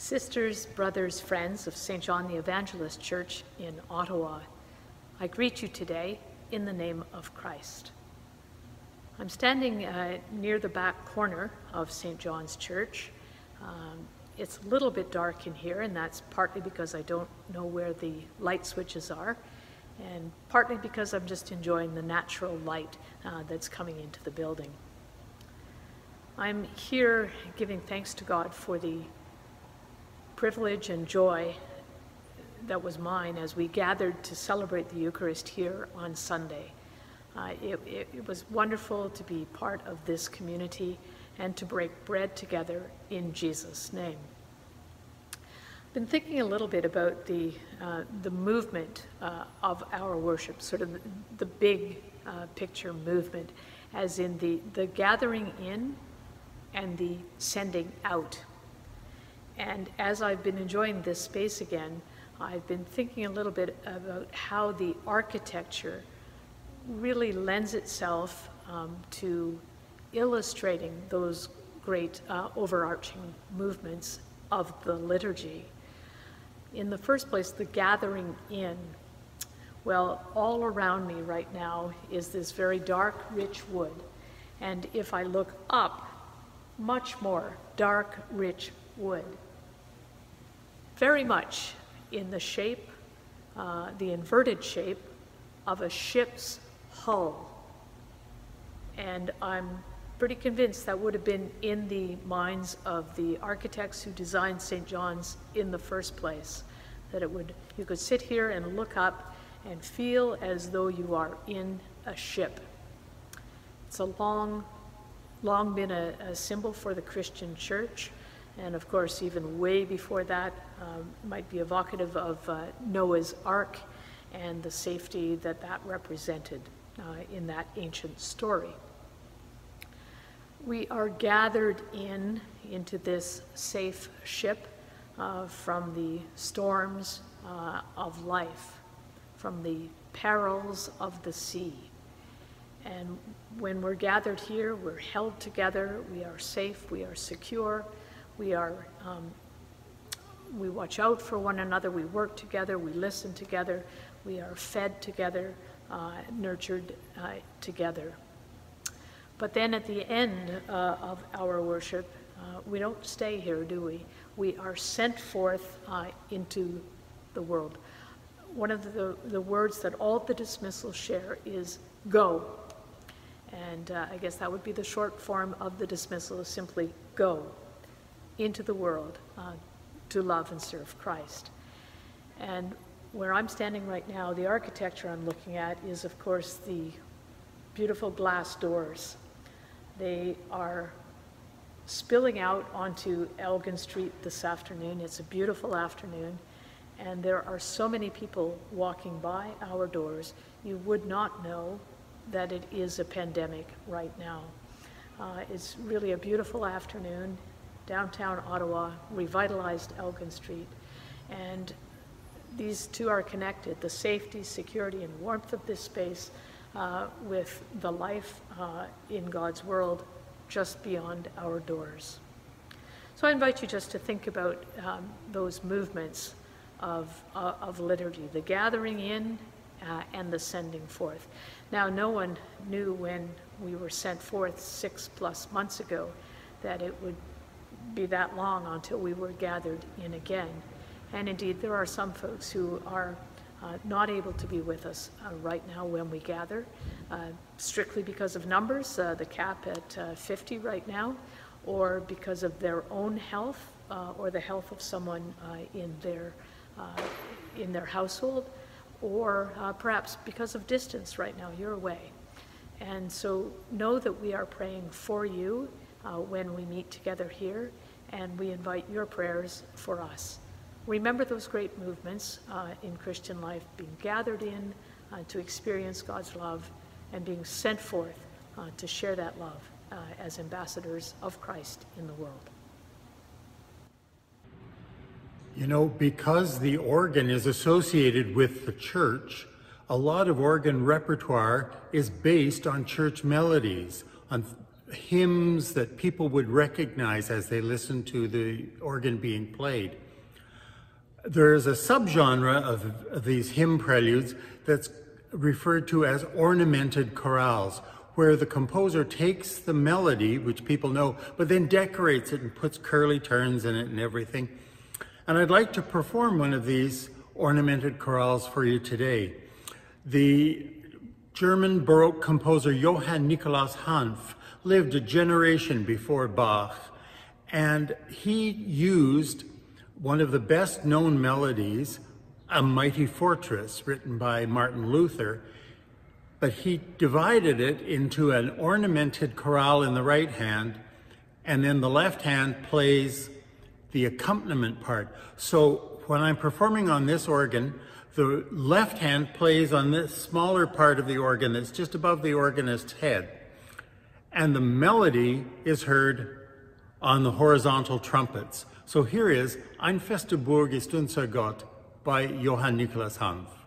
Sisters, brothers, friends of St. John the Evangelist Church in Ottawa, I greet you today in the name of Christ. I'm standing near the back corner of St. John's Church. It's a little bit dark in here, and that's partly because I don't know where the light switches are, and partly because I'm just enjoying the natural light that's coming into the building. I'm here giving thanks to God for the privilege and joy that was mine as we gathered to celebrate the Eucharist here on Sunday. It was wonderful to be part of this community and to break bread together in Jesus' name. I've been thinking a little bit about the movement of our worship, sort of the big picture movement, as in the gathering in and the sending out. And as I've been enjoying this space again, I've been thinking a little bit about how the architecture really lends itself to illustrating those great overarching movements of the liturgy. In the first place, the gathering in. Well, all around me right now is this very dark, rich wood. And if I look up, much more dark, rich wood. Very much in the shape, the inverted shape of a ship's hull. And I'm pretty convinced that would have been in the minds of the architects who designed St. John's in the first place, that you could sit here and look up and feel as though you are in a ship. It's long been a symbol for the Christian church. And of course, even way before that, might be evocative of Noah's Ark and the safety that represented in that ancient story. We are gathered into this safe ship from the storms of life, from the perils of the sea. And when we're gathered here, we're held together, we are safe, we are secure. We watch out for one another, we work together, we listen together, we are fed together, nurtured together. But then at the end of our worship, we don't stay here, do we? We are sent forth into the world. One of the words that all the dismissals share is go. And I guess that would be the short form of the dismissal, is simply go into the world to love and serve Christ. And where I'm standing right now, the architecture I'm looking at is, of course, the beautiful glass doors. They are spilling out onto Elgin Street this afternoon. It's a beautiful afternoon, and there are so many people walking by our doors, you would not know that it is a pandemic right now. It's really a beautiful afternoon. Downtown Ottawa, revitalized Elgin Street, and these two are connected, the safety, security, and warmth of this space with the life in God's world just beyond our doors. So I invite you just to think about those movements of liturgy, the gathering in and the sending forth. Now, no one knew when we were sent forth 6+ months ago that it would be that long until we were gathered in again. And indeed, there are some folks who are not able to be with us right now when we gather, strictly because of numbers, the cap at 50 right now, or because of their own health or the health of someone in their household, or perhaps because of distance right now, you're away. And so know that we are praying for you when we meet together here, and we invite your prayers for us. Remember those great movements in Christian life, being gathered in to experience God's love and being sent forth to share that love as ambassadors of Christ in the world. You know, because the organ is associated with the church, a lot of organ repertoire is based on church melodies, on hymns that people would recognize as they listened to the organ being played. There's a subgenre of these hymn preludes that's referred to as ornamented chorales, where the composer takes the melody, which people know, but then decorates it and puts curly turns in it and everything. And I'd like to perform one of these ornamented chorales for you today. The German Baroque composer Johann Nikolaus Hanf lived a generation before Bach, and he used one of the best known melodies, A Mighty Fortress, written by Martin Luther, but he divided it into an ornamented chorale in the right hand, and then the left hand plays the accompaniment part. So when I'm performing on this organ, the left hand plays on this smaller part of the organ that's just above the organist's head, and the melody is heard on the horizontal trumpets. So here is Ein feste Burg ist unser Gott by Johann Nikolaus Hanf.